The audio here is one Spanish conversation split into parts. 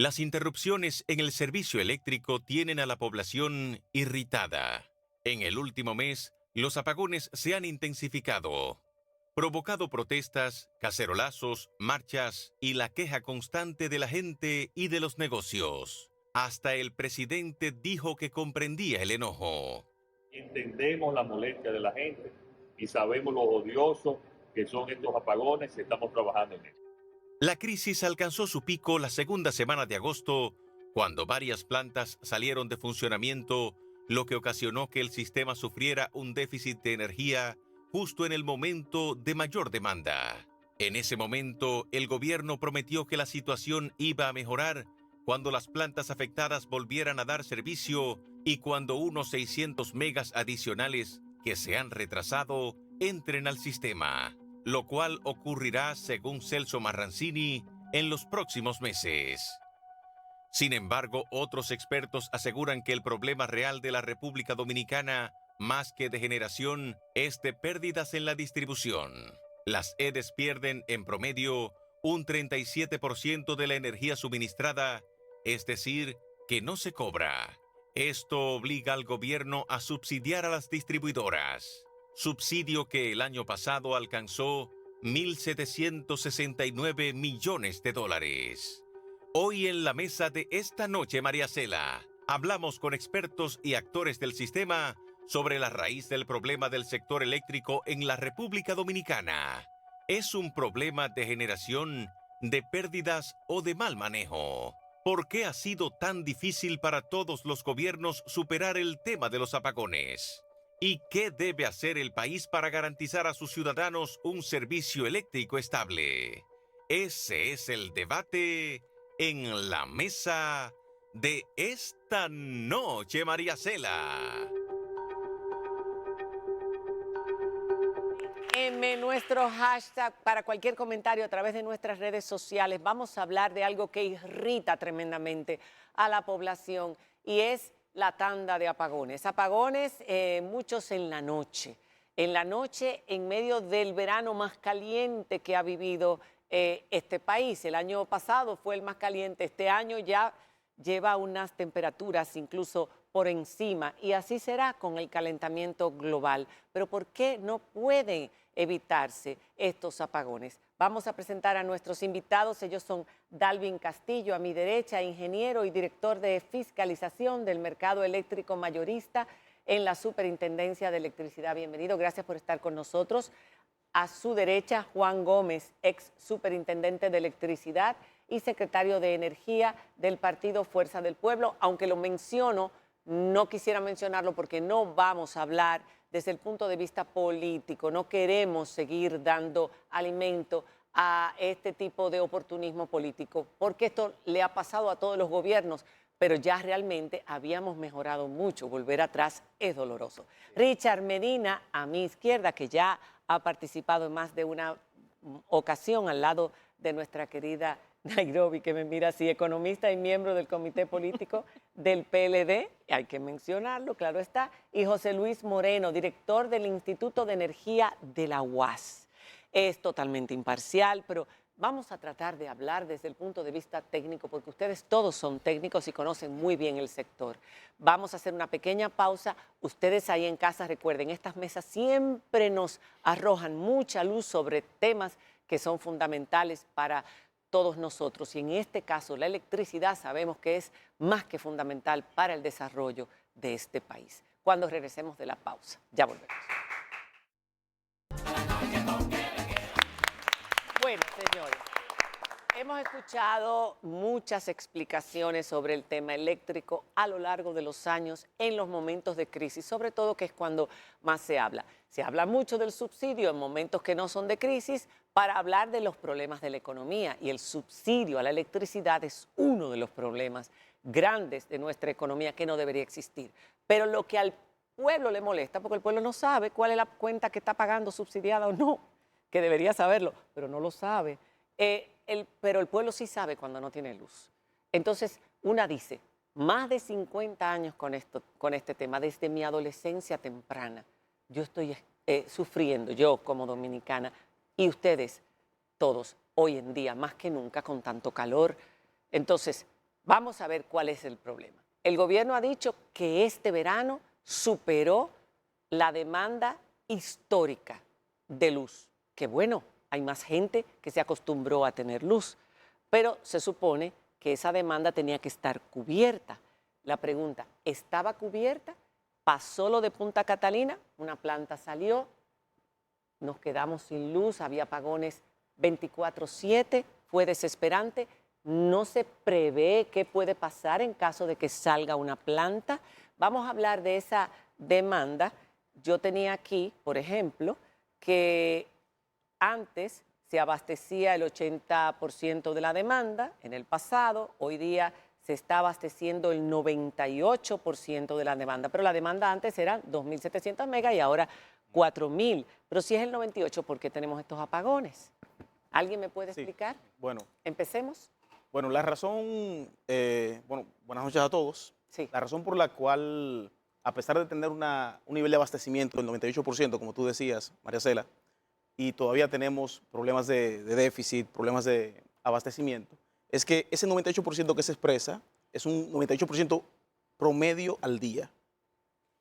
Las interrupciones en el servicio eléctrico tienen a la población irritada. En el último mes, los apagones se han intensificado, provocado protestas, cacerolazos, marchas y la queja constante de la gente y de los negocios. Hasta el presidente dijo que comprendía el enojo. Entendemos la molestia de la gente y sabemos lo odioso que son estos apagones y estamos trabajando en eso. La crisis alcanzó su pico la segunda semana de agosto, cuando varias plantas salieron de funcionamiento, lo que ocasionó que el sistema sufriera un déficit de energía justo en el momento de mayor demanda. En ese momento, el gobierno prometió que la situación iba a mejorar cuando las plantas afectadas volvieran a dar servicio y cuando unos 600 megas adicionales que se han retrasado entren al sistema, lo cual ocurrirá, según Celso Marrancini, en los próximos meses. Sin embargo, otros expertos aseguran que el problema real de la República Dominicana, más que de generación, es de pérdidas en la distribución. Las EDES pierden, en promedio, un 37% de la energía suministrada, es decir, que no se cobra. Esto obliga al gobierno a subsidiar a las distribuidoras, subsidio que el año pasado alcanzó 1.769 millones de dólares. Hoy en la mesa de esta noche, María Cela, hablamos con expertos y actores del sistema sobre la raíz del problema del sector eléctrico en la República Dominicana. ¿Es un problema de generación, de pérdidas o de mal manejo? ¿Por qué ha sido tan difícil para todos los gobiernos superar el tema de los apagones? ¿Y qué debe hacer el país para garantizar a sus ciudadanos un servicio eléctrico estable? Ese es el debate en la mesa de esta noche, María Cela. Nuestro hashtag para cualquier comentario a través de nuestras redes sociales. Vamos a hablar de algo que irrita tremendamente a la población y es la tanda de apagones. Apagones, muchos en la noche. En la noche, en medio del verano más caliente que ha vivido este país. El año pasado fue el más caliente. Este año ya lleva unas temperaturas incluso por encima y así será con el calentamiento global. Pero ¿por qué no pueden evitarse estos apagones? Vamos a presentar a nuestros invitados. Ellos son Dalvin Castillo, a mi derecha, ingeniero y director de fiscalización del mercado eléctrico mayorista en la Superintendencia de Electricidad. Bienvenido, gracias por estar con nosotros. A su derecha, Juan Gómez, ex superintendente de electricidad y secretario de Energía del partido Fuerza del Pueblo. Aunque lo menciono, no quisiera mencionarlo porque no vamos a hablar desde el punto de vista político. No queremos seguir dando alimento a este tipo de oportunismo político, porque esto le ha pasado a todos los gobiernos, pero ya realmente habíamos mejorado mucho. Volver atrás es doloroso. Richard Medina, a mi izquierda, que ya ha participado en más de una ocasión al lado de nuestra querida Nairobi, que me mira así, economista y miembro del comité político del PLD, hay que mencionarlo, claro está, y José Luis Moreno, director del Instituto de Energía de la UAS. Es totalmente imparcial, pero vamos a tratar de hablar desde el punto de vista técnico, porque ustedes todos son técnicos y conocen muy bien el sector. Vamos a hacer una pequeña pausa. Ustedes ahí en casa, recuerden, estas mesas siempre nos arrojan mucha luz sobre temas que son fundamentales para todos nosotros. Y en este caso, la electricidad sabemos que es más que fundamental para el desarrollo de este país. Cuando regresemos de la pausa, ya volvemos. Bueno, señores, hemos escuchado muchas explicaciones sobre el tema eléctrico a lo largo de los años en los momentos de crisis, sobre todo que es cuando más se habla. Se habla mucho del subsidio en momentos que no son de crisis para hablar de los problemas de la economía, y el subsidio a la electricidad es uno de los problemas grandes de nuestra economía que no debería existir. Pero lo que al pueblo le molesta, porque el pueblo no sabe cuál es la cuenta que está pagando subsidiada o no, que debería saberlo, pero no lo sabe. Pero el pueblo sí sabe cuando no tiene luz. Entonces, una dice, más de 50 años con este tema, desde mi adolescencia temprana, yo estoy sufriendo, yo como dominicana, y ustedes todos, hoy en día, más que nunca, con tanto calor. Entonces, Vamos a ver cuál es el problema. El gobierno ha dicho que este verano superó la demanda histórica de luz. Que bueno, hay más gente que se acostumbró a tener luz, pero se supone que esa demanda tenía que estar cubierta. La pregunta, ¿estaba cubierta? Pasó lo de Punta Catalina, una planta salió, nos quedamos sin luz, había apagones 24/7, fue desesperante. No se prevé qué puede pasar en caso de que salga una planta. Vamos a hablar de esa demanda. Yo tenía aquí, por ejemplo, que antes se abastecía el 80% de la demanda en el pasado, hoy día se está abasteciendo el 98% de la demanda, pero la demanda antes era 2.700 megas y ahora 4.000. Pero si es el 98%, ¿por qué tenemos estos apagones? ¿Alguien me puede explicar? Bueno, Empecemos. bueno, la razón, buenas noches a todos. Sí. La razón por la cual, a pesar de tener un nivel de abastecimiento del 98%, como tú decías, María Cela, y todavía tenemos problemas de déficit, problemas de abastecimiento, es que ese 98% que se expresa es un 98% promedio al día.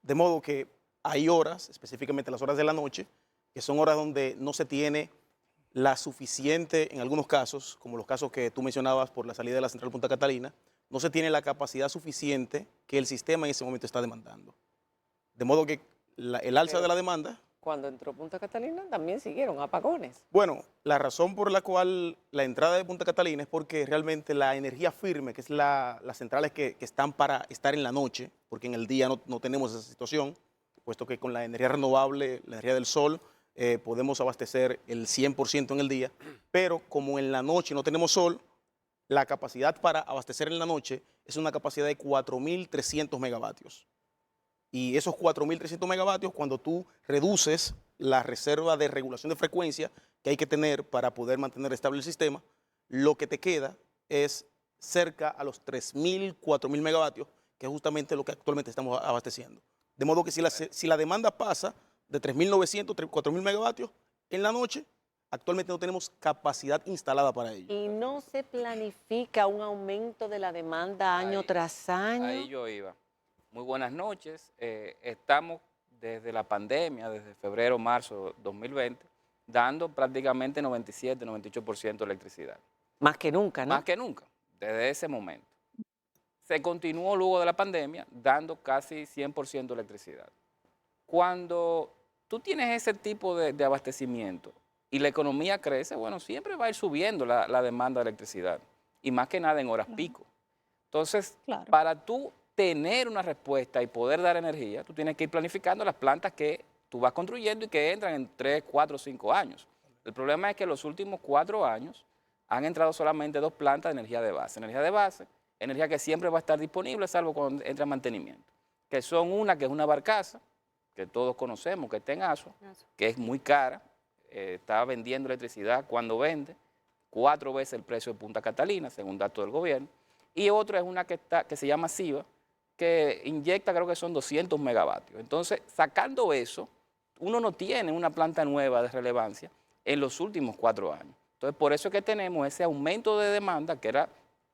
De modo que hay horas, específicamente las horas de la noche, que son horas donde no se tiene la suficiente, en algunos casos, como los casos que tú mencionabas por la salida de la central Punta Catalina, no se tiene la capacidad suficiente que el sistema en ese momento está demandando. De modo que el alza de la demanda... Cuando entró Punta Catalina también siguieron apagones. Bueno, la razón por la cual la entrada de Punta Catalina es porque realmente la energía firme, que es las centrales que están para estar en la noche, porque en el día no tenemos esa situación, puesto que con la energía renovable, la energía del sol, podemos abastecer el 100% en el día, pero como en la noche no tenemos sol, la capacidad para abastecer en la noche es una capacidad de 4.300 megavatios. Y esos 4.300 megavatios, cuando tú reduces la reserva de regulación de frecuencia que hay que tener para poder mantener estable el sistema, lo que te queda es cerca a los 3.000, 4.000 megavatios, que es justamente lo que actualmente estamos abasteciendo. De modo que si la demanda pasa de 3.900, 4.000 megavatios en la noche, actualmente no tenemos capacidad instalada para ello. ¿Y no se planifica un aumento de la demanda año tras año? Ahí yo iba. Muy buenas noches. Estamos desde la pandemia, desde febrero, marzo 2020, dando prácticamente 97, 98% de electricidad. Más que nunca, ¿no? Más que nunca, desde ese momento. Se continuó luego de la pandemia dando casi 100% de electricidad. Cuando tú tienes ese tipo de abastecimiento y la economía crece, bueno, siempre va a ir subiendo la demanda de electricidad, y más que nada en horas pico. Entonces, para tú tener una respuesta y poder dar energía, tú tienes que ir planificando las plantas que tú vas construyendo y que entran en 3, 4, 5 años. El problema es que en los últimos 4 años han entrado solamente 2 plantas de energía de base. Energía de base, energía que siempre va a estar disponible, salvo cuando entra en mantenimiento. Que son una que es una barcaza, que todos conocemos, que está en Asua, que es muy cara, está vendiendo electricidad cuando vende, 4 veces el precio de Punta Catalina, según datos del gobierno. Y otra es una que se llama SIVA, que inyecta, creo que son 200 megavatios. Entonces, sacando eso, uno no tiene una planta nueva de relevancia en los últimos 4 años. Entonces, por eso es que tenemos ese aumento de demanda que era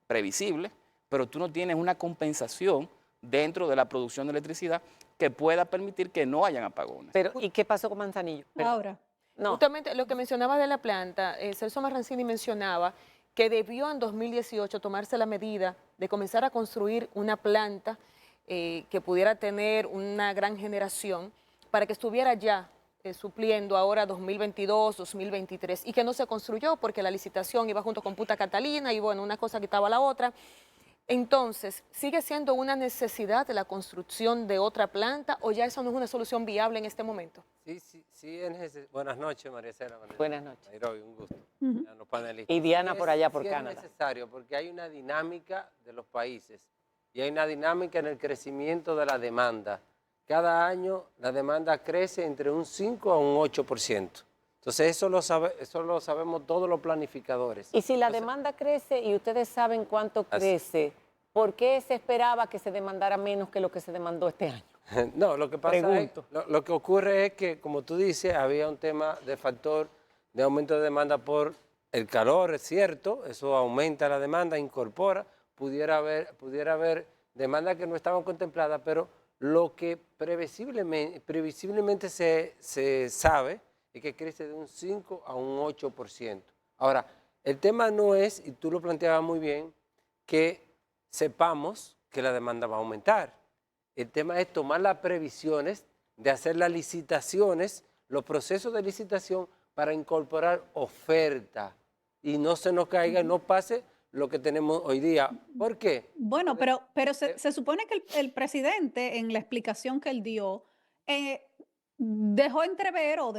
previsible, pero tú no tienes una compensación dentro de la producción de electricidad que pueda permitir que no hayan apagones. Pero, ¿y qué pasó con Manzanillo? Ahora, No. justamente lo que mencionaba de la planta, Celso Marrancini mencionaba que debió en 2018 tomarse la medida de comenzar a construir una planta que pudiera tener una gran generación para que estuviera ya supliendo ahora 2022, 2023, y que no se construyó porque la licitación iba junto con Punta Catalina y bueno, una cosa quitaba la otra. Entonces, ¿sigue siendo una necesidad de la construcción de otra planta o ya eso no es una solución viable en este momento? Sí es necesario. Buenas noches, María Cela. Buenas noches. Nairobi, un gusto. A los panelistas. Y Diana por allá por Canadá. Es necesario porque hay una dinámica de los países y hay una dinámica en el crecimiento de la demanda. Cada año la demanda crece entre un 5 a un 8%. Entonces eso lo sabemos todos los planificadores. Y si la demanda crece y ustedes saben cuánto crece, ¿por qué se esperaba que se demandara menos que lo que se demandó este año? No, lo que pasa es, lo que ocurre es que, como tú dices, había un tema de factor de aumento de demanda por el calor, es cierto, eso aumenta la demanda, incorpora, pudiera haber demandas que no estaban contempladas, pero lo que previsiblemente se sabe es que crece de un 5 a un 8%. Ahora, el tema no es, y tú lo planteabas muy bien, que sepamos que la demanda va a aumentar. El tema es tomar las previsiones de hacer las licitaciones, los procesos de licitación para incorporar oferta y no se nos caiga, no pase lo que tenemos hoy día. ¿Por qué? Bueno, pero se supone que el presidente, en la explicación que él dio, eh, dejó entrever o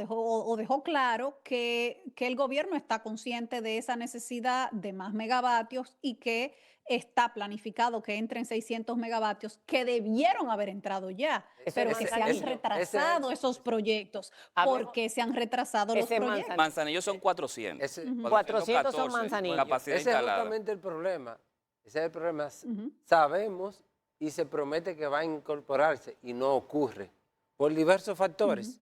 dejó claro que el gobierno está consciente de esa necesidad de más megavatios y que está planificado que entren 600 megavatios que debieron haber entrado ya, pero que se han retrasado esos proyectos. A ver. ¿Por qué se han retrasado los Ese proyectos? Manzanillo son 400. Ese- 400 son Manzanillo. Capacidad Ese es instalada. justamente el problema. Ese es el problema. Ujú. Sabemos y se promete que va a incorporarse y no ocurre por diversos factores.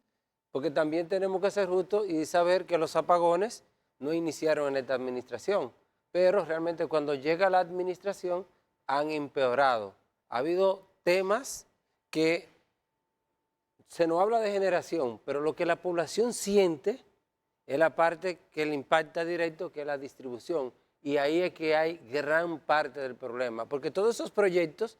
Porque también tenemos que ser justos y saber que los apagones no iniciaron en esta administración, pero realmente cuando llega la administración han empeorado. Ha habido temas que se nos habla de generación, pero lo que la población siente es la parte que le impacta directo, que es la distribución. Y ahí es que hay gran parte del problema, porque todos esos proyectos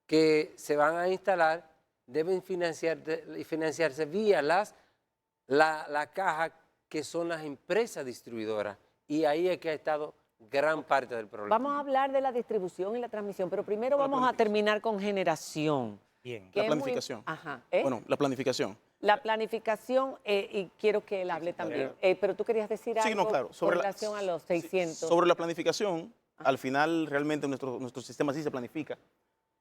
que se van a instalar deben financiarse vía la caja, que son las empresas distribuidoras. Y ahí es que ha estado gran parte del problema. Vamos a hablar de la distribución y la transmisión, pero primero La vamos a planificación. terminar con generación. Bien. que La es muy- planificación. Ajá. Bueno, la planificación. La planificación, y quiero que él hable también, pero tú querías decir Sí, algo no, claro. con relación a los 600. Sobre la planificación, al final realmente nuestro sistema sí se planifica.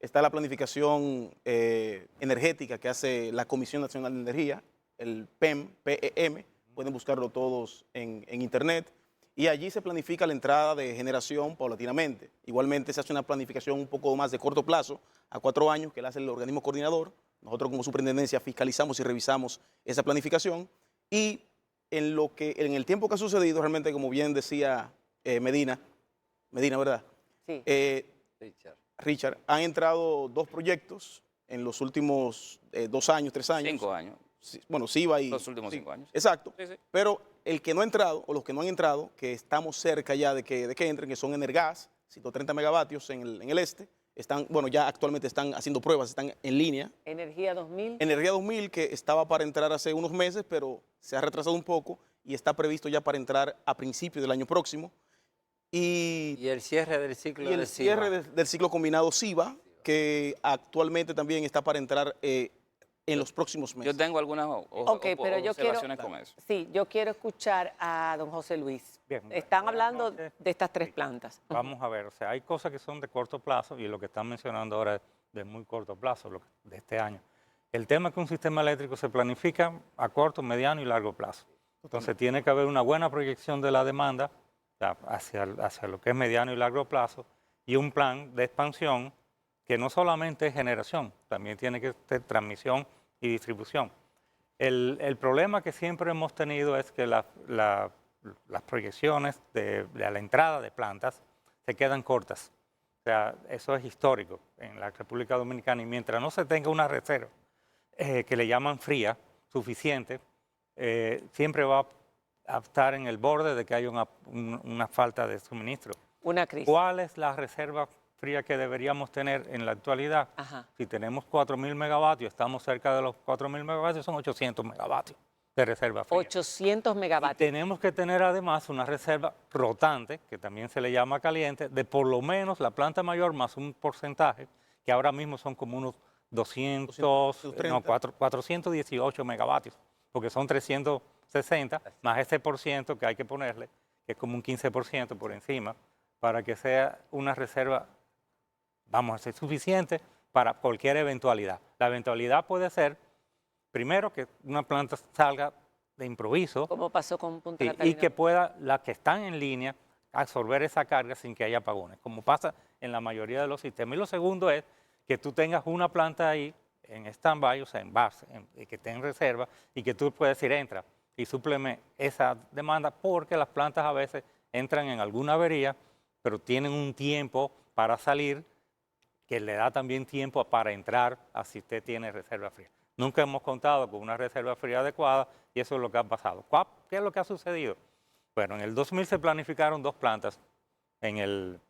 Está la planificación energética que hace la Comisión Nacional de Energía, el PEM, pueden buscarlo todos en internet, y allí se planifica la entrada de generación paulatinamente. Igualmente se hace una planificación un poco más de corto plazo, a 4 años, que la hace el organismo coordinador. Nosotros como superintendencia fiscalizamos y revisamos esa planificación, y en el tiempo que ha sucedido, realmente, como bien decía Medina, ¿verdad? Sí. Richard. Han entrado 2 proyectos en los últimos 2 años, 3 años. 5 años. Sí, bueno, SIVA y... Los últimos sí, 5 años. Exacto. Sí, sí. Pero el que no ha entrado, o los que no han entrado, que estamos cerca ya de que entren, que son Energas, 130 megavatios en el este, están, bueno, ya actualmente están haciendo pruebas, están en línea. Energía 2000. Energía 2000, que estaba para entrar hace unos meses, pero se ha retrasado un poco y está previsto ya para entrar a principios del año próximo. Y el cierre del ciclo Y el de cierre SIVA. del ciclo combinado SIVA, que actualmente también está para entrar en los próximos meses. Yo tengo algunas Ok, pero yo quiero, observaciones con eso. sí, yo quiero escuchar a don José Luis. Bien. Están hablando Buenas noches. de estas 3 plantas. Vamos a ver, o sea, hay cosas que son de corto plazo y lo que están mencionando ahora es de muy corto plazo, de este año. El tema es que un sistema eléctrico se planifica a corto, mediano y largo plazo. Entonces tiene que haber una buena proyección de la demanda, o sea, hacia lo que es mediano y largo plazo, y un plan de expansión que no solamente es generación, también tiene que ser transmisión y distribución. El problema que siempre hemos tenido es que las proyecciones de la entrada de plantas se quedan cortas. O sea, eso es histórico en la República Dominicana, y mientras no se tenga una reserva que le llaman fría, suficiente, siempre va a estar en el borde de que haya una falta de suministro. Una crisis. ¿Cuál es la reserva fría que deberíamos tener en la actualidad? Ajá. Si tenemos 4.000 megavatios, estamos cerca de los 4.000 megavatios, son 800 megavatios de reserva fría. 800 Y megavatios. tenemos que tener además una reserva rotante, que también se le llama caliente, de por lo menos la planta mayor más un porcentaje, que ahora mismo son como unos 418 megavatios, porque son 360 más ese por ciento que hay que ponerle, que es como un 15% por encima, para que sea una reserva, vamos a decir, suficiente para cualquier eventualidad. La eventualidad puede ser, primero, que una planta salga de improviso, Como pasó con Punta sí, Catalina. y que pueda, las que están en línea, absorber esa carga sin que haya apagones, como pasa en la mayoría de los sistemas. Y lo segundo es que tú tengas una planta ahí en stand-by, o sea, en base, que esté en reserva, y que tú puedes decir, entra y súpleme esa demanda, porque las plantas a veces entran en alguna avería, pero tienen un tiempo para salir, que le da también tiempo para entrar a si usted tiene reserva fría. Nunca hemos contado con una reserva fría adecuada y eso es lo que ha pasado. ¿Qué es lo que ha sucedido? Bueno, en el 2000 se planificaron 2 plantas en el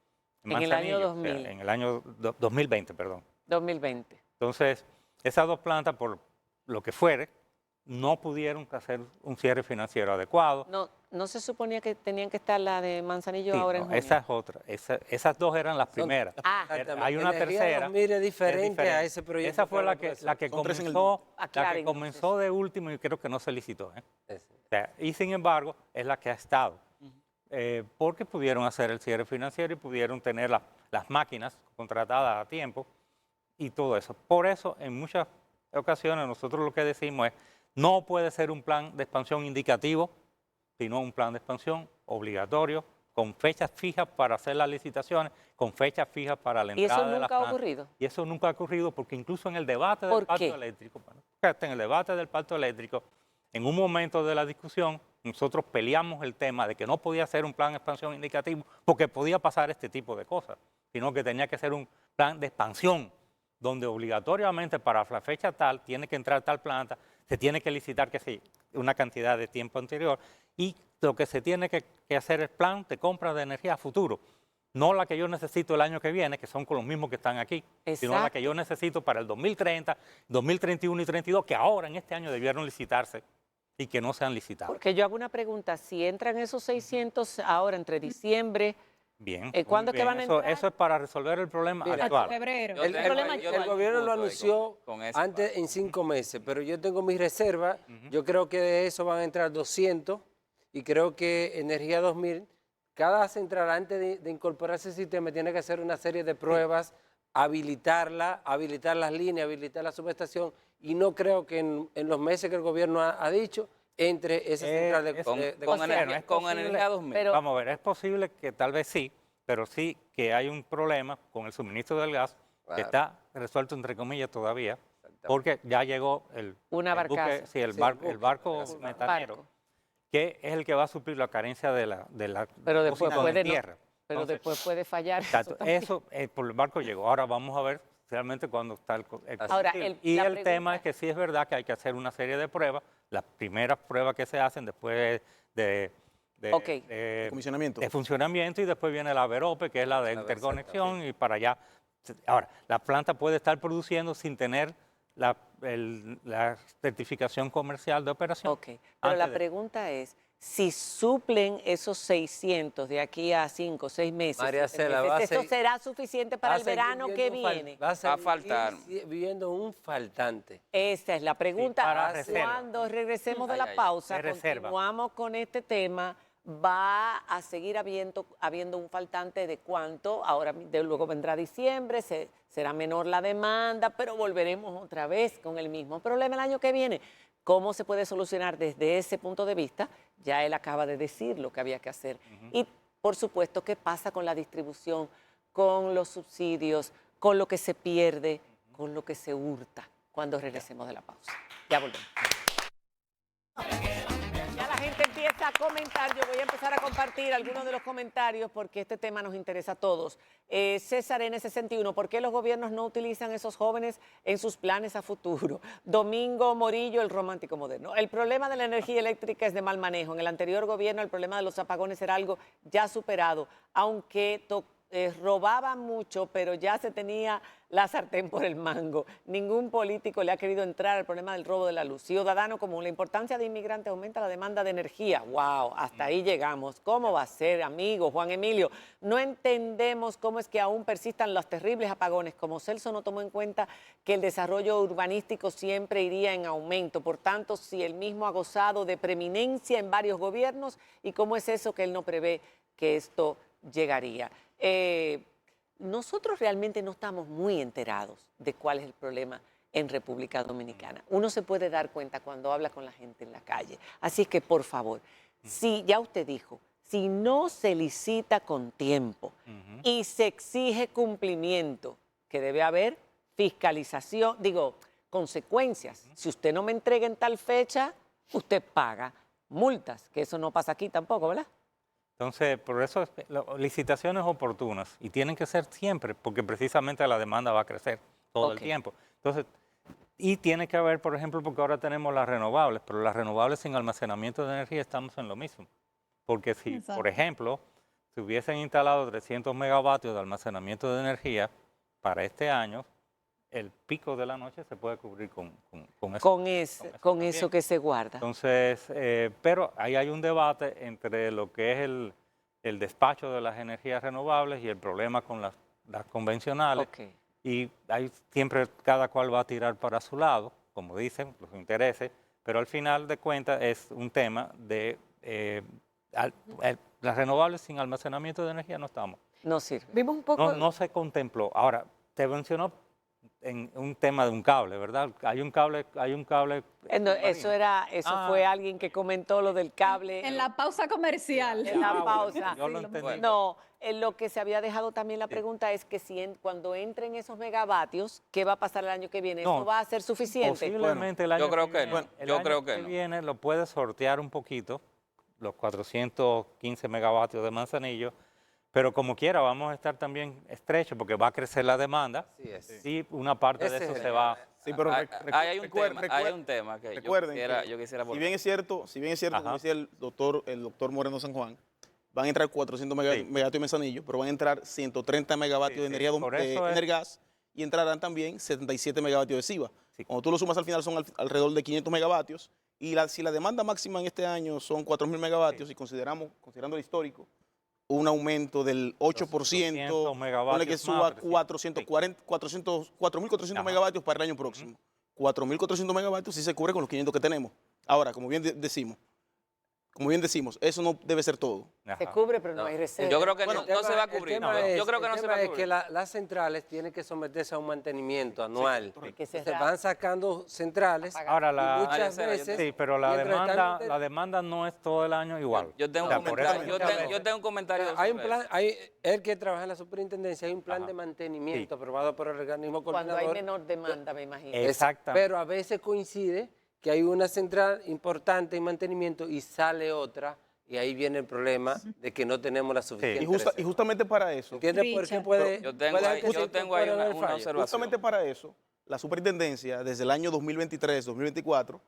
En el año Manzanillo, 2000. o sea, en el año 2020, perdón. 2020. Entonces, esas 2 plantas, por lo que fuere, no pudieron hacer un cierre financiero adecuado. No se suponía que tenían que estar la de Manzanillo Sí, ahora no, en junio. esa es otra. Esas 2 eran las primeras. Exactamente. Hay una Energía tercera. 2000 es diferente a diferente. ese proyecto. Esa fue que la habla que, profesor. la que Son 3 en el comenzó, la que Aclárenos comenzó de último y creo que no se licitó. Ese. O sea, y sin embargo, es la que ha estado. Porque pudieron hacer el cierre financiero y pudieron tener las máquinas contratadas a tiempo y todo eso. Por eso, en muchas ocasiones, nosotros lo que decimos es, no puede ser un plan de expansión indicativo, sino un plan de expansión obligatorio, con fechas fijas para hacer las licitaciones, con fechas fijas para la ¿Y entrada eso de las nunca ha plantas. ocurrido? Y eso nunca ha ocurrido porque incluso en el debate del ¿Por pacto qué? eléctrico, bueno, fíjate, en el debate del pacto eléctrico, en un momento de la discusión, nosotros peleamos el tema de que no podía ser un plan de expansión indicativo porque podía pasar este tipo de cosas, sino que tenía que ser un plan de expansión, donde obligatoriamente para la fecha tal tiene que entrar tal planta, se tiene que licitar que sí, una cantidad de tiempo anterior y lo que se tiene que hacer es plan de compra de energía a futuro, no la que yo necesito el año que viene, que son con los mismos que están aquí, sino la que yo necesito para el 2030, 2031 y 2032, que ahora en este año debieron licitarse y que no se han licitado. Porque yo hago una pregunta, si entran esos 600 ahora entre diciembre, Bien. ¿cuándo muy es que bien. van a entrar? Eso es para resolver el problema Mira, actual. Febrero. El gobierno lo punto ahí anunció con ese antes en 5 meses, pero yo tengo mis reservas. Yo creo que de eso van a entrar 200 y creo que Energía 2000, cada central antes de incorporarse al sistema tiene que hacer una serie de pruebas, habilitar las líneas, habilitar la subestación y no creo que en los meses que el gobierno ha dicho entre esa central de Con es posible, Energía 2000. pero- Vamos a ver, es posible que tal vez sí, pero sí que hay un problema con el suministro del gas que Claro. está resuelto entre comillas todavía, porque ya llegó Una el buque, barcaza. sí, el Sí, barco el metanero, barco. que es el que va a suplir la carencia de la Pero después cocina puede en no. tierra. Pero Entonces, después puede fallar. exacto, también. eso por el barco llegó. Ahora vamos a ver realmente cuándo está el Ahora, combustible. y y la el pregunta- tema es que sí es verdad que hay que hacer una serie de pruebas. Las primeras pruebas que se hacen después de Ok. Comisionamiento. de funcionamiento y después viene la Verope, que es la de interconexión y para allá. Ahora, la planta puede estar produciendo sin tener la certificación comercial de operación. Ok, pero antes la de- pregunta es, si suplen esos 600 de aquí a 5 o 6 meses, María 7 Cela, meses, va a ¿eso seguir- será suficiente para el verano que viene? Va Va a faltar. viviendo un faltante. Esa es la pregunta. para reserva. Cuando regresemos de la Ay, pausa, de reserva. continuamos con este tema. Va a seguir habiendo un faltante de cuánto. Ahora luego vendrá diciembre, será menor la demanda, pero volveremos otra vez con el mismo problema el año que viene. ¿Cómo se puede solucionar desde ese punto de vista? Ya él acaba de decir lo que había que hacer. Y por supuesto, ¿qué pasa con la distribución, con los subsidios, con lo que se pierde, con lo que se hurta cuando regresemos de la pausa? Ya volvemos. Ya la gente empieza a comentar. Yo voy a empezar a compartir algunos de los comentarios porque este tema nos interesa a todos. César N61, ¿por qué los gobiernos no utilizan esos jóvenes en sus planes a futuro? Domingo Morillo, el romántico moderno. El problema de la energía eléctrica es de mal manejo. En el anterior gobierno el problema de los apagones era algo ya superado, aunque robaban mucho, pero ya se tenía la sartén por el mango. Ningún político le ha querido entrar al problema del robo de la luz. Ciudadano común, la importancia de inmigrantes aumenta la demanda de energía. ¡Wow! Hasta ahí llegamos. ¿Cómo va a ser, amigo Juan Emilio? No entendemos cómo es que aún persistan los terribles apagones. Como Celso no tomó en cuenta que el desarrollo urbanístico siempre iría en aumento. Por tanto, si él mismo ha gozado de preeminencia en varios gobiernos, ¿y cómo es eso que él no prevé que esto llegaría? Nosotros realmente no estamos muy enterados de cuál es el problema en República Dominicana. Uno se puede dar cuenta cuando habla con la gente en la calle. Así que, por favor, si ya usted dijo, si no se licita con tiempo y se exige cumplimiento, que debe haber fiscalización, consecuencias. Si usted no me entrega en tal fecha, usted paga multas, que eso no pasa aquí tampoco, ¿verdad? Entonces, por eso licitaciones oportunas y tienen que ser siempre, porque precisamente la demanda va a crecer todo el Ok. tiempo. Entonces, y tiene que haber, por ejemplo, porque ahora tenemos las renovables, pero las renovables sin almacenamiento de energía estamos en lo mismo. Porque si, por Exacto. ejemplo, se hubiesen instalado 300 megavatios de almacenamiento de energía para este año, el pico de la noche se puede cubrir con eso. Con eso también. que se guarda. Entonces, pero ahí hay un debate entre lo que es el despacho de las energías renovables y el problema con las convencionales. Ok. Y ahí siempre cada cual va a tirar para su lado, como dicen, los intereses, pero al final de cuentas es un tema de las renovables sin almacenamiento de energía no estamos. No sirve. Vimos un poco... No se contempló. Ahora, te mencionó en un tema de un cable, ¿verdad? Hay un cable No, eso fue Ah. alguien que comentó lo del cable. En la pausa comercial. En la bueno, pausa. yo lo Sí, entendí. No, en lo que se había dejado también la pregunta es que si cuando entren esos megavatios, ¿qué va a pasar el año que viene? No, ¿Eso va a ser suficiente? Posiblemente el año Yo creo que viene, no. el Yo año creo que no. viene lo puede sortear un poquito, los 415 megavatios de Manzanillo, pero como quiera vamos a estar también estrechos porque va a crecer la demanda Así es. y una parte Ese de eso es el se va. Sí, pero Hay un tema que recuerden yo quisiera si bien es cierto, como Ajá. decía el doctor Moreno San Juan, van a entrar 400 megavatios de Manzanillo, pero van a entrar 130 megavatios Sí, de sí, energía por eso es. Energas y entrarán también 77 megavatios de SIVA. Sí. Cuando tú lo sumas al final son alrededor de 500 megavatios y si la demanda máxima en este año son 4.000 megavatios y considerando el histórico, un aumento del 8%, 200 megavatios ponle que más, suba 300. 4.400 megavatios para el año próximo. 4.400 megavatios sí se cubre con los 500 que tenemos. Ahora, como bien decimos, eso no debe ser todo. Se Ajá. cubre, pero no hay reserva. Yo creo que Bueno, no se va a cubrir. Yo creo que no se va a es cubrir. que las centrales tienen que someterse a un mantenimiento anual. Hay que Entonces cerrar. van sacando centrales Ahora y muchas María Cela, veces... Sí, pero la mientras están- demanda no es todo el año igual. Yo tengo O un sea, por comentario. eso- Yo tengo un comentario. Hay un sobre plan, eso. el que trabaja en la superintendencia, hay un plan Ajá. de mantenimiento aprobado por el organismo Cuando hay coordinador. menor demanda, me imagino. Exactamente. Pero a veces coincide que hay una central importante en mantenimiento y sale otra, y ahí viene el problema de que no tenemos la suficiente Y reserva. justamente para eso, ¿Entiendes por qué Richard. puede? Yo tengo puede ahí, que se yo tengo ahí incorpore en el una fallo? observación. justamente para eso, la superintendencia desde el año 2023-2024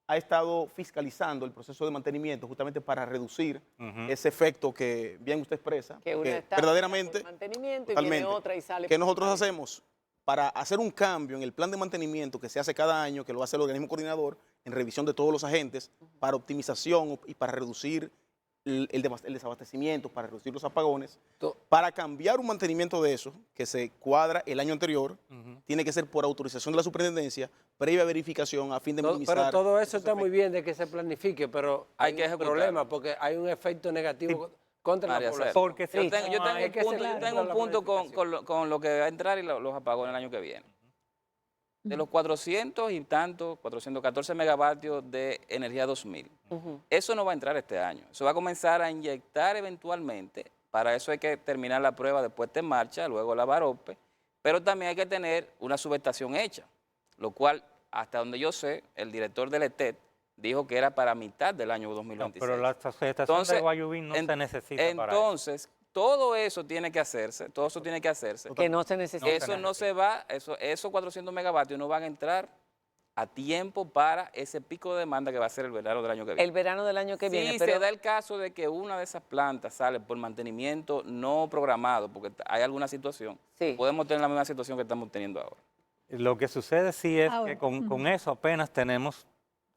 ha estado fiscalizando el proceso de mantenimiento justamente para reducir Ujú. ese efecto que bien usted expresa, Que una que está verdaderamente, por mantenimiento y totalmente, viene otra y sale ¿qué por nosotros mantenimiento. hacemos? Para hacer un cambio en el plan de mantenimiento que se hace cada año, que lo hace el organismo coordinador, en revisión de todos los agentes, para optimización y para reducir el desabastecimiento, para reducir los apagones, para cambiar un mantenimiento de eso, que se cuadra el año anterior, Ujú. tiene que ser por autorización de la superintendencia, previa verificación a fin de minimizar. Pero todo eso esos está muy efectos. bien de que se planifique, pero Hay hay que un ejecutarlo. problema porque hay un efecto negativo contra María la Cela. población. Porque Yo si tengo, no yo tengo hay- un que punto, ser yo tengo un la punto planificación. con lo que va a entrar y los apagones el año que viene. De los 400 y tanto, 414 megavatios de energía 2000, Ujú. eso no va a entrar este año. Eso va a comenzar a inyectar eventualmente. Para eso hay que terminar la prueba de puesta en marcha, luego la VAROPE, pero también hay que tener una subestación hecha, lo cual, hasta donde yo sé, el director del ETED dijo que era para mitad del año No, 2026. pero la estación Entonces, de Guayubín no se necesita para eso. Entonces, todo eso tiene que hacerse, todo eso tiene que hacerse. Que no se necesita. Eso no se va, esos 400 megavatios no van a entrar a tiempo para ese pico de demanda que va a ser el verano del año que viene. El verano del año que viene. Si pero se da el caso de que una de esas plantas sale por mantenimiento no programado, porque hay alguna situación, Sí. podemos tener la misma situación que estamos teniendo ahora. Lo que sucede sí es Ahora, que con eso apenas tenemos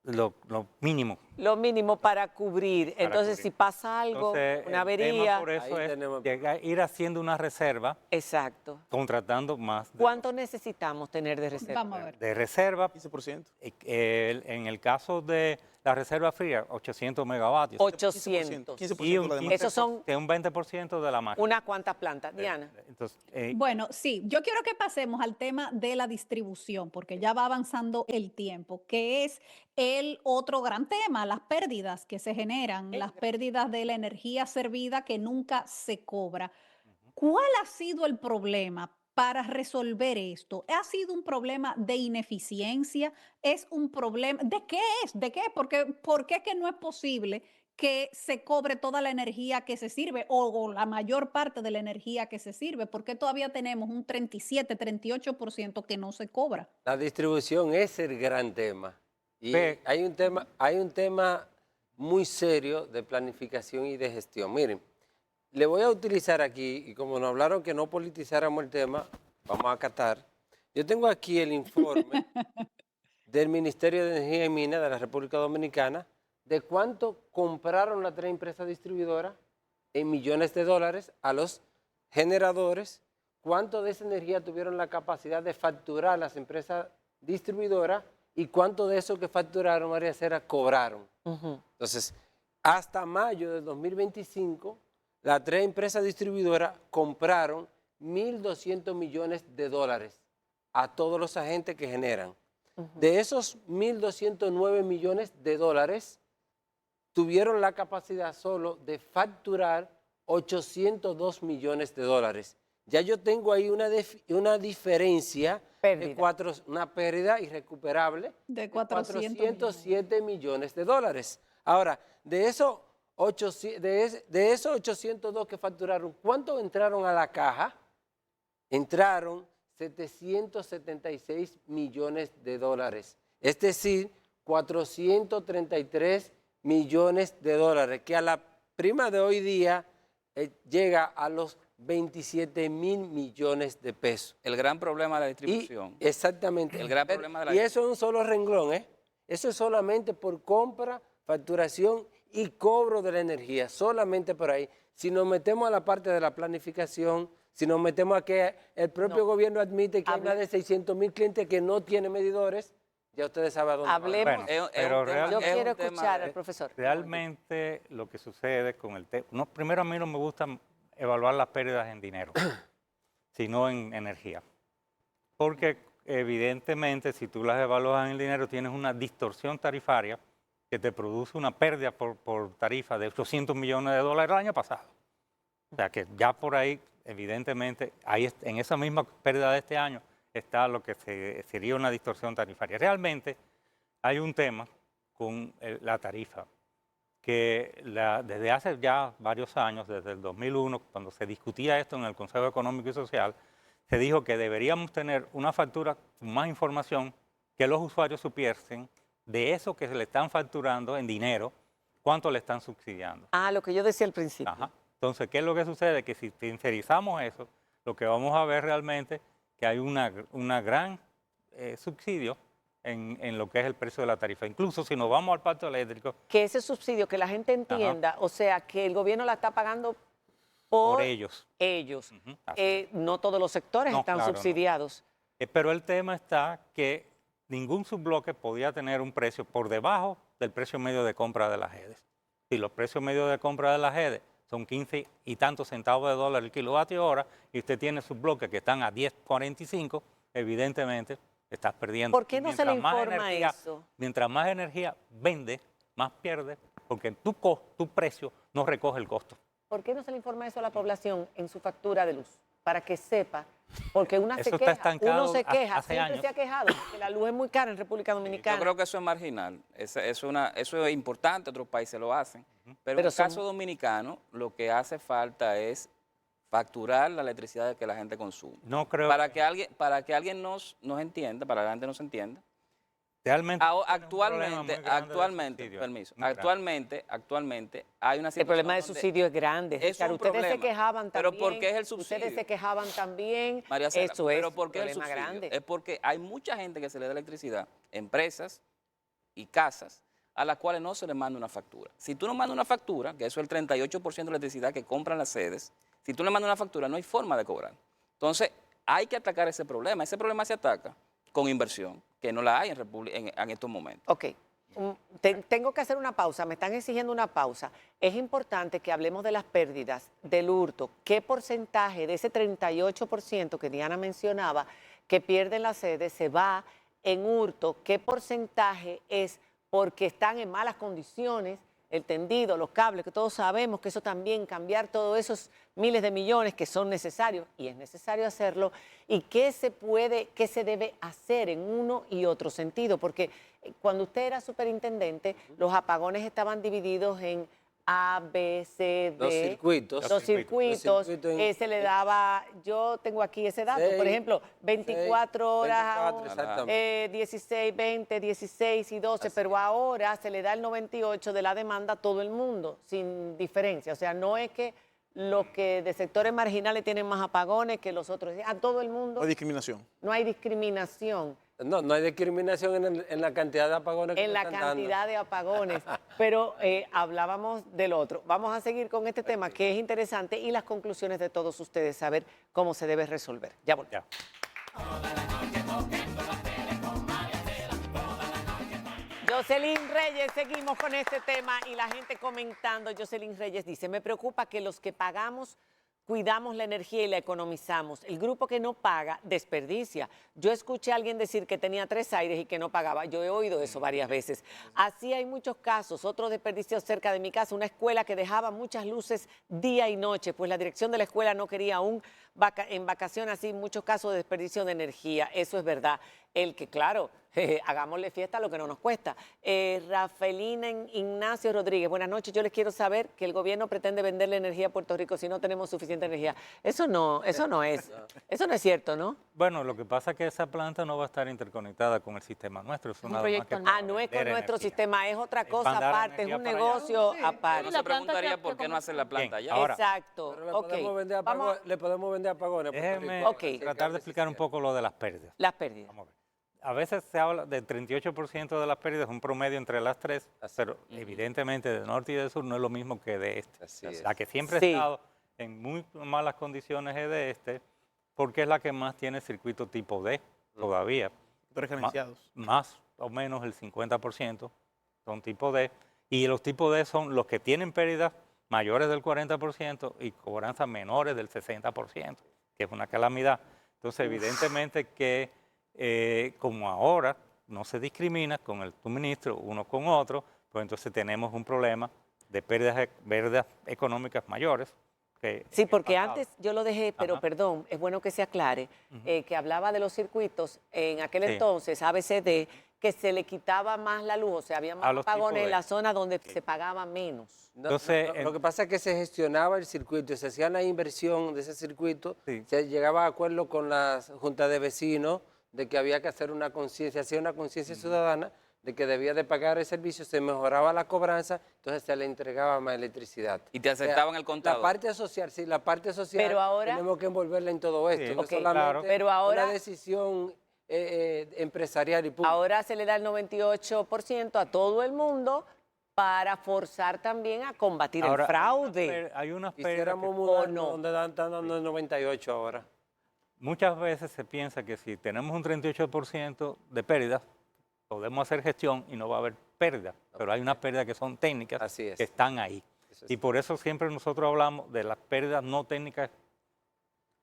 lo mínimo. lo mínimo para cubrir. Entonces, cubrir. si pasa algo, Entonces, una el tema avería. por eso Ahí es tenemos- ir haciendo una reserva, Exacto. contratando más ¿Cuánto necesitamos tener de reserva? Vamos a ver. de reserva. 15%. En el caso de la reserva fría, 800 megavatios. 800. 15% Y de un la demanda. Esos son un 20% de la máquina. unas cuantas plantas. Diana. Entonces, Bueno, sí, yo quiero que pasemos al tema de la distribución, porque ya va avanzando el tiempo, que es el otro gran tema, las pérdidas que se generan, las pérdidas de la energía servida que nunca se cobra. ¿Cuál ha sido el problema para resolver esto? ¿Ha sido un problema de ineficiencia? ¿Es un problema? ¿De qué es? ¿De qué? ¿Por qué es que no es posible que se cobre toda la energía que se sirve o la mayor parte de la energía que se sirve? ¿Por qué todavía tenemos un 37, 38% que no se cobra? La distribución es el gran tema. Y Ve- hay un tema muy serio de planificación y de gestión. Miren, le voy a utilizar aquí, y como nos hablaron que no politizáramos el tema, vamos a acatar. Yo tengo aquí el informe del Ministerio de Energía y Minas de la República Dominicana de cuánto compraron las 3 empresas distribuidoras en millones de dólares a los generadores, cuánto de esa energía tuvieron la capacidad de facturar las empresas distribuidoras y cuánto de eso que facturaron, María Cera, cobraron. Entonces, hasta mayo de 2025, las 3 empresas distribuidoras compraron 1.200 millones de dólares a todos los agentes que generan. De esos 1.209 millones de dólares, tuvieron la capacidad solo de facturar 802 millones de dólares. Ya yo tengo ahí una diferencia, una pérdida irrecuperable De de 407 millones de dólares. Ahora, de esos 802 que facturaron, ¿cuánto entraron a la caja? Entraron 776 millones de dólares, es decir, 433 millones de dólares, que a la prima de hoy día llega a los 27 mil millones de pesos. El gran problema de la distribución. Exactamente. El gran problema de la Y eso es un solo renglón, ¿eh? Eso es solamente por compra, facturación y cobro de la energía, solamente por ahí. Si nos metemos a la parte de la planificación, si nos metemos a que el propio gobierno admite que hay más de 600.000 clientes que no tienen medidores, ya ustedes saben a dónde Hablemos. Bueno, pero Yo es quiero un tema escuchar al profesor. Realmente lo que sucede con el tema, no, primero a mí no me gusta evaluar las pérdidas en dinero, sino en energía. Porque evidentemente si tú las evalúas en el dinero tienes una distorsión tarifaria que te produce una pérdida por tarifa de 800 millones de dólares el año pasado. O sea que ya por ahí, evidentemente, ahí en esa misma pérdida de este año está lo que sería una distorsión tarifaria. Realmente hay un tema con la tarifa que desde hace ya varios años, desde el 2001, cuando se discutía esto en el Consejo Económico y Social, se dijo que deberíamos tener una factura con más información, que los usuarios supiesen de eso que se le están facturando en dinero, cuánto le están subsidiando. Ah, lo que yo decía al principio. Ajá. Entonces, ¿qué es lo que sucede? Que si sincerizamos eso, lo que vamos a ver realmente que hay una gran subsidio en lo que es el precio de la tarifa. Incluso si nos vamos al pacto eléctrico. Que ese subsidio, que la gente entienda, o sea, que el gobierno la está pagando por ellos. ellos. Ujú, así No todos los sectores No, están claro, no. subsidiados. Pero el tema está que ningún subbloque podía tener un precio por debajo del precio medio de compra de las EDES. Si los precios medios de compra de las EDES son 15 y tantos centavos de dólar el kilovatio hora y usted tiene subbloques que están a 10.45, evidentemente estás perdiendo. ¿Por qué no se le informa eso? Mientras más energía vende, más pierde, porque tu precio no recoge el costo. ¿Por qué no se le informa eso a la población en su factura de luz? Para que sepa, porque Eso está estancado uno se queja, hace siempre años. se ha quejado, que la luz es muy cara en República Dominicana. Yo creo que eso es marginal. Eso es importante, otros países lo hacen. Pero en el caso dominicano, lo que hace falta es facturar la electricidad que la gente consume. No creo. Para que alguien nos entienda, para que la gente nos entienda. Realmente. Actualmente, permiso. Actualmente hay una situación. El problema del donde subsidio es grande. es Claro, un ustedes se problema. quejaban también. Pero ¿por qué es el subsidio? Ustedes se quejaban también. María Cela, Eso es pero un ¿por qué el problema subsidio? grande. Es porque hay mucha gente que se le da electricidad, empresas y casas, a las cuales no se les manda una factura. Si tú no mandas una factura, que eso es el 38% de la electricidad que compran las sedes, si tú le mandas una factura no hay forma de cobrar. Entonces hay que atacar ese problema. Ese problema se ataca con inversión, que no la hay en estos momentos. Ok, tengo que hacer una pausa, me están exigiendo una pausa. Es importante que hablemos de las pérdidas, del hurto. ¿Qué porcentaje de ese 38% que Diana mencionaba que pierden las sedes se va en hurto? ¿Qué porcentaje es porque están en malas condiciones? El tendido, los cables, que todos sabemos que eso también, cambiar todos esos miles de millones que son necesarios, y es necesario hacerlo, y qué se debe hacer en uno y otro sentido, porque cuando usted era superintendente, los apagones estaban divididos en A, B, C, Los D. circuitos. Los circuitos, Los circuitos en- se le daba, yo tengo aquí ese dato, por Seis, ejemplo, 24 horas, 24, exactamente. 16, 20, 16 y 12, Así pero es. ahora se le da el 98 de la demanda a todo el mundo, sin diferencia. O sea, no es que los que de sectores marginales tienen más apagones que los otros, a todo el mundo No hay discriminación. no hay discriminación No hay discriminación en la cantidad de apagones que en le la están dando. cantidad de apagones, pero hablábamos del otro. Vamos a seguir con este tema que es interesante y las conclusiones de todos ustedes, saber cómo se debe resolver. Ya volvemos. Ya. Jocelyn Reyes, seguimos con este tema y la gente comentando. Jocelyn Reyes dice, me preocupa que los que pagamos cuidamos la energía y la economizamos. El grupo que no paga desperdicia. Yo escuché a alguien decir que tenía 3 aires y que no pagaba. Yo he oído eso varias veces. Así hay muchos casos. Otro desperdicio cerca de mi casa, una escuela que dejaba muchas luces día y noche, pues la dirección de la escuela no quería aún en vacaciones, así muchos casos de desperdicio de energía. Eso es verdad. El que, claro, hagámosle fiesta a lo que no nos cuesta. Rafaelina Ignacio Rodríguez, buenas noches. Yo les quiero saber que el gobierno pretende venderle energía a Puerto Rico si no tenemos suficiente energía. Eso no es cierto, ¿no? Bueno, lo que pasa es que esa planta no va a estar interconectada con el sistema nuestro. Eso un nada más proyecto que nuevo. para No es con vender nuestro energía. sistema, es otra Es cosa mandar aparte, es energía un para allá. negocio Sí. aparte. Uno la se planta preguntaría que por qué no hace la planta Bien, allá. ahora, Exacto. Pero le Ok. podemos vender Vamos le podemos vender apagones. a Puerto Déjeme Rico. Ok. tratar de explicar un poco lo de las pérdidas. las pérdidas. Vamos a ver. A veces se habla del 38% de las pérdidas, un promedio entre las tres, pero evidentemente de norte y de sur no es lo mismo que de este. Así es. La que siempre Sí. ha estado en muy malas condiciones es de este, porque es la que más tiene circuito tipo D todavía. Referenciados. Más o menos el 50% son tipo D, y los tipos D son los que tienen pérdidas mayores del 40% y cobranzas menores del 60%, que es una calamidad. Entonces, evidentemente que como ahora no se discrimina con el suministro uno con otro, pues entonces tenemos un problema de pérdidas económicas mayores. Sí, porque antes yo lo dejé, pero Ajá. perdón, es bueno que se aclare, que hablaba de los circuitos en aquel Sí. entonces, ABCD, que se le quitaba más la luz, o sea, había A más los apagones tipos en D. la zona donde se pagaba menos. No, Entonces, lo que pasa es que se gestionaba el circuito, se hacía la inversión de ese circuito, Sí. se llegaba a acuerdo con la Junta de Vecinos de que había que hacer una conciencia, hacía una conciencia ciudadana de que debía de pagar el servicio, se mejoraba la cobranza, entonces se le entregaba más electricidad. Y te aceptaban el contador. La parte social, sí, la parte social Pero ahora- tenemos que envolverla en todo esto, Sí, no ok, solamente claro. Pero ahora- una decisión empresarial y pública. Ahora se le da el 98% a todo el mundo para forzar también a combatir Ahora, el fraude. hay unas pérdidas Quisiéramos que mudarnos no. donde están dando el 98 ahora. muchas veces se piensa que si tenemos un 38% de pérdidas, podemos hacer gestión y no va a haber pérdida, pero hay unas pérdidas que son técnicas Así es. que están ahí. Eso es. Y por eso siempre nosotros hablamos de las pérdidas no técnicas,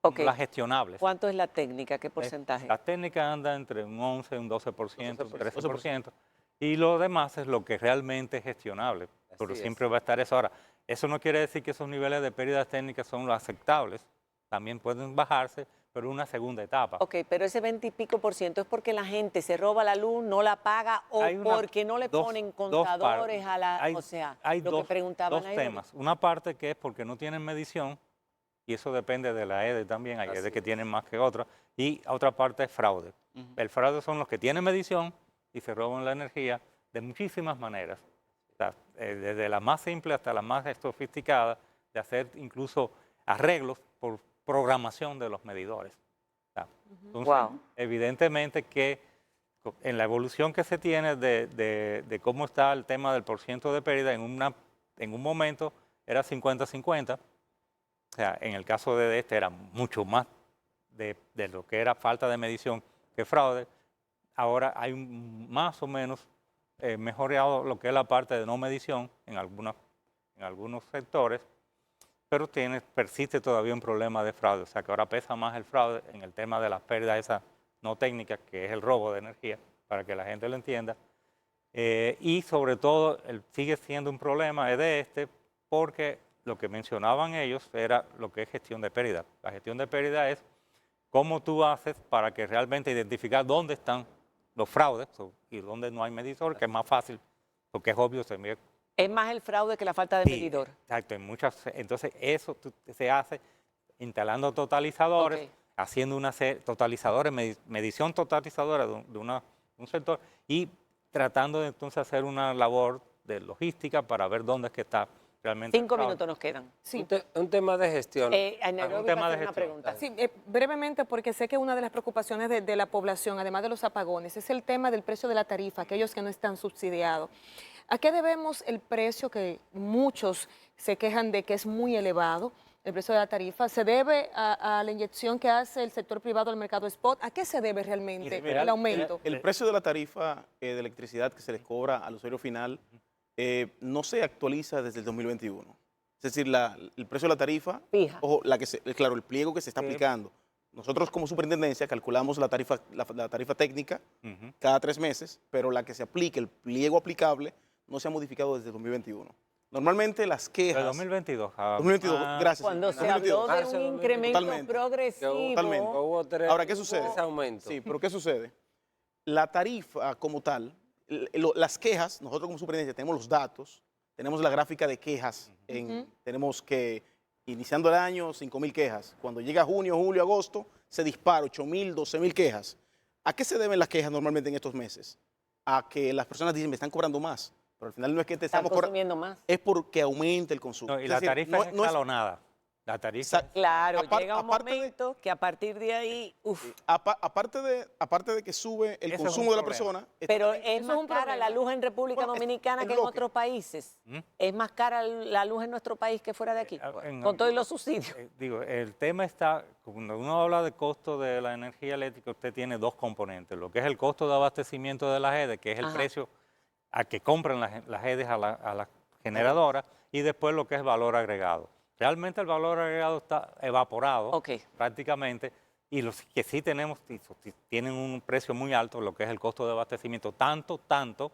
Ok. las gestionables. ¿Cuánto es la técnica? ¿Qué porcentaje? Las técnicas andan entre un 11, un 12%, un 12%. 13%, y lo demás es lo que realmente es gestionable, pero Así siempre va a estar eso. Ahora, eso no quiere decir que esos niveles de pérdidas técnicas son los aceptables, también pueden bajarse, pero una segunda etapa. Ok, pero ese 20 y pico por ciento es porque la gente se roba la luz, no la paga o Hay una- porque no le dos- ponen dos contadores partes. a la... Hay- o sea, hay lo dos, que preguntaban dos ahí. temas. Una parte que es porque no tienen medición, y eso depende de la EDE también, hay Así EDE que es. tienen más que otras, y otra parte es fraude. El fraude son los que tienen medición y se roban la energía de muchísimas maneras, o sea, desde la más simple hasta la más sofisticada, de hacer incluso arreglos por programación de los medidores. O sea, entonces, Wow. evidentemente que en la evolución que se tiene de cómo está el tema del porciento de pérdida, en un momento era 50-50, o sea, en el caso de este era mucho más de lo que era falta de medición que fraude. Ahora hay más o menos mejorado lo que es la parte de no medición en algunos sectores, pero persiste todavía un problema de fraude. O sea, que ahora pesa más el fraude en el tema de las pérdidas esas no técnicas, que es el robo de energía, para que la gente lo entienda. Y sobre todo, sigue siendo un problema porque lo que mencionaban ellos era lo que es gestión de pérdida. La gestión de pérdida es cómo tú haces para que realmente identificar dónde están los fraudes y dónde no hay medidor, que es más fácil, porque es obvio, se mide Es más el fraude que la falta de Sí, medidor. exacto, entonces eso se hace instalando totalizadores, Ok. haciendo totalizadores, medición totalizadora de un sector y tratando de entonces hacer una labor de logística para ver dónde es que está realmente el 5 fraude. minutos nos quedan. Sí. Un tema de gestión. A Nairobi tema va a de hacer una gestión. pregunta. Sí, brevemente, porque sé que una de las preocupaciones de la población, además de los apagones, es el tema del precio de la tarifa, aquellos que no están subsidiados. ¿A qué debemos el precio que muchos se quejan de que es muy elevado, el precio de la tarifa? ¿Se debe a la inyección que hace el sector privado al mercado spot? ¿A qué se debe realmente Mira, el aumento? El precio de la tarifa de electricidad que se les cobra al usuario final no se actualiza desde el 2021. Es decir, el precio de la tarifa, Fija. ojo, claro, el pliego que se está aplicando. Nosotros como superintendencia calculamos la tarifa técnica Ujú. cada 3 meses, pero la que se aplique, el pliego aplicable, no se ha modificado desde el 2021. Normalmente las quejas... De 2022. 2022, gracias. Cuando sí, se habló 2022. de Marzo un de incremento Totalmente. progresivo. Totalmente. Hubo Ahora, ¿qué sucede? tres aumentos. Sí, pero ¿qué sucede? La tarifa como tal, las quejas, nosotros como superintendencia tenemos los datos, tenemos la gráfica de quejas, tenemos que, iniciando el año, 5.000 quejas. Cuando llega junio, julio, agosto, se dispara 8.000, 12.000 quejas. ¿A qué se deben las quejas normalmente en estos meses? A que las personas dicen, me están cobrando más, pero al final no es que te Están estamos cobrando, consumiendo más. es porque aumenta el consumo. No, y Es la decir, tarifa no- es no es- escalonada. La tarifa Claro, Apar- llega un aparte de- momento que a partir de ahí, aparte de que sube el Ese es consumo un de la problema. persona, pero es Eso es más un cara problema. la luz en República Bueno, Dominicana el que en bloque. otros países. ¿Mm? Es más cara la luz en nuestro país que fuera de aquí, en con todos los algunos- subsidios. Digo, el tema está, cuando uno habla de costo de la energía eléctrica, usted tiene dos componentes. Lo que es el costo de abastecimiento de las EDE, que es el Ajá. precio a que compran las EDEs a la generadora, y después lo que es valor agregado. Realmente el valor agregado está evaporado Ok. prácticamente, y los que sí tenemos tienen un precio muy alto, lo que es el costo de abastecimiento, tanto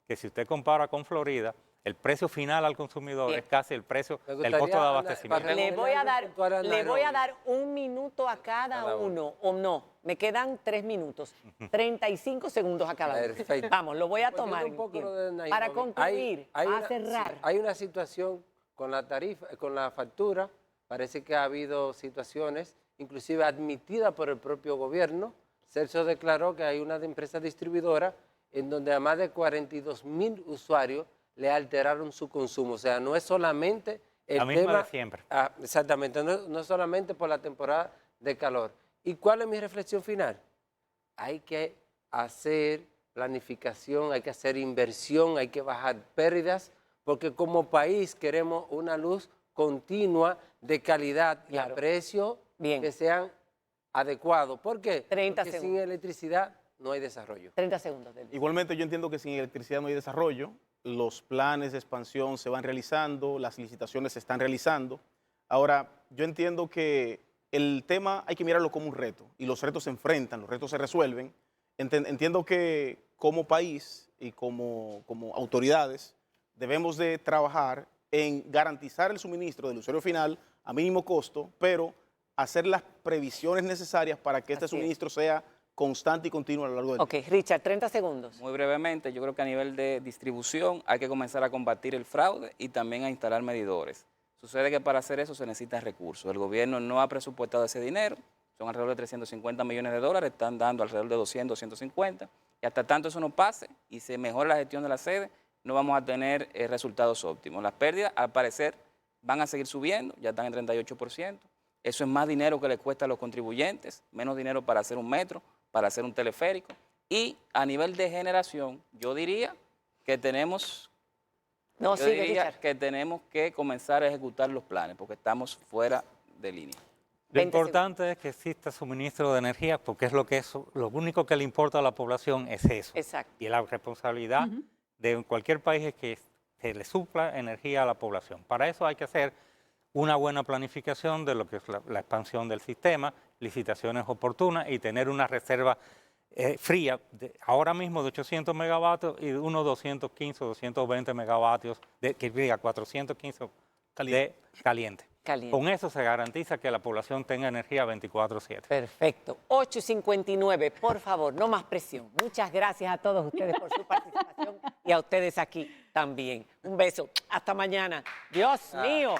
que si usted compara con Florida, el precio final al consumidor Bien. es casi el precio Me del costo gustaría, de Ana, abastecimiento. para Le voy a dar, puntual a le voy a Nairobi. dar 1 minuto a cada uno, o no, me quedan 3 minutos, 35 segundos a cada uno. Perfecto. Vamos, lo voy a Volviendo tomar un en poco tiempo. lo de Nairobi, Para concluir, a una- cerrar. sí, hay una situación con la tarifa, con la factura, parece que ha habido situaciones, inclusive admitidas por el propio gobierno. Celso declaró que hay una empresa distribuidora en donde a más de 42.000 usuarios le alteraron su consumo. O sea, no es solamente el La misma tema... de siempre. Exactamente, no es solamente por la temporada de calor. ¿Y cuál es mi reflexión final? Hay que hacer planificación, hay que hacer inversión, hay que bajar pérdidas, porque como país queremos una luz continua de calidad y Claro. a precio Bien. que sean adecuados. ¿Por qué? 30 Porque sin segundos. electricidad no hay desarrollo. 30 segundos. Denis. igualmente yo entiendo que sin electricidad no hay desarrollo, los planes de expansión se van realizando, las licitaciones se están realizando. Ahora, yo entiendo que el tema hay que mirarlo como un reto y los retos se enfrentan, los retos se resuelven. Entiendo que como país y como autoridades debemos de trabajar en garantizar el suministro del usuario final a mínimo costo, pero hacer las previsiones necesarias para que este Así es. suministro sea constante y continuo a lo largo del Ok, Richard, 30 segundos. Muy brevemente, yo creo que a nivel de distribución hay que comenzar a combatir el fraude y también a instalar medidores. Sucede que para hacer eso se necesitan recursos. El gobierno no ha presupuestado ese dinero, son alrededor de 350 millones de dólares, están dando alrededor de 200, 250, y hasta tanto eso no pase y se mejore la gestión de la sede, no vamos a tener resultados óptimos. Las pérdidas, al parecer, van a seguir subiendo, ya están en 38%. Eso es más dinero que le cuesta a los contribuyentes, menos dinero para hacer un metro, para hacer un teleférico. Y a nivel de generación, yo diría que tenemos No, Yo sigue, diría Richard. que tenemos que comenzar a ejecutar los planes porque estamos fuera de línea. Lo 20 importante es que exista suministro de energía porque es lo único que le importa a la población es eso. Exacto. Y la responsabilidad de cualquier país es que se le supla energía a la población. Para eso hay que hacer una buena planificación de lo que es la expansión del sistema, licitaciones oportunas y tener una reserva fría ahora mismo de 800 megavatios y unos 215 o 220 megavatios, que diga 415 de caliente. Caliente. Con eso se garantiza que la población tenga energía 24/7. Perfecto. 8:59, por favor, no más presión. Muchas gracias a todos ustedes por su participación y a ustedes aquí también. Un beso. Hasta mañana. Dios mío.